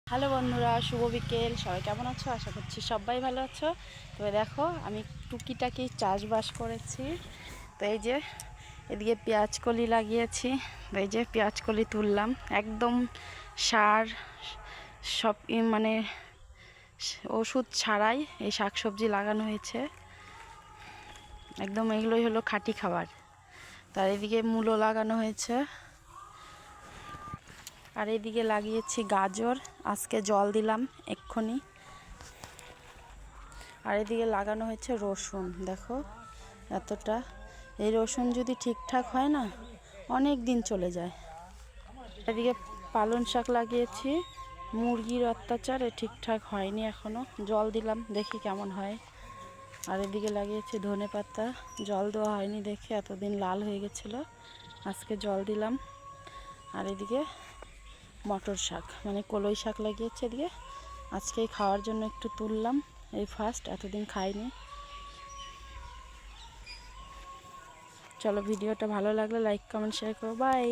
Hello বন্ধুরা, শুভ বিকেল। সবাই কেমন আছো? আশা করছি সবাই ভালো আছো। তবে দেখো, আমি টুকিটাকি চাষবাস করেছি। তো এই যে এদিকে পেঁয়াজকলি লাগিয়েছি। তো এই যে পেঁয়াজকলি তুললাম, একদম সার সব মানে ওষুধ ছাড়াই এই শাকসবজি লাগানো হয়েছে। একদম এগুলোই হলো খাঁটি খাবার। তার এদিকে মূলো লাগানো হয়েছে, আর এদিকে লাগিয়েছি গাজর, আজকে জল দিলাম এক্ষুনি। আর এদিকে লাগানো হয়েছে রসুন, দেখো এতটা। এই রসুন যদি ঠিকঠাক হয় না, অনেক দিন চলে যায়। এদিকে পালং শাক লাগিয়েছি, মুরগির অত্যাচারে ঠিকঠাক হয়নি এখনও, জল দিলাম, দেখি কেমন হয়। আর এদিকে লাগিয়েছি ধনে পাতা, জল দেওয়া হয়নি দেখে এতদিন লাল হয়ে গেছিলো, আজকে জল দিলাম। আর এদিকে মটর শাক মানে কলই শাক লাগিয়েছে এদিকে, আজকেই খাওয়ার জন্য একটু তুললাম, এই ফার্স্ট, এতদিন খাইনি। চলো, ভিডিওটা ভালো লাগলে লাইক কমেন্ট শেয়ার করো, বাই।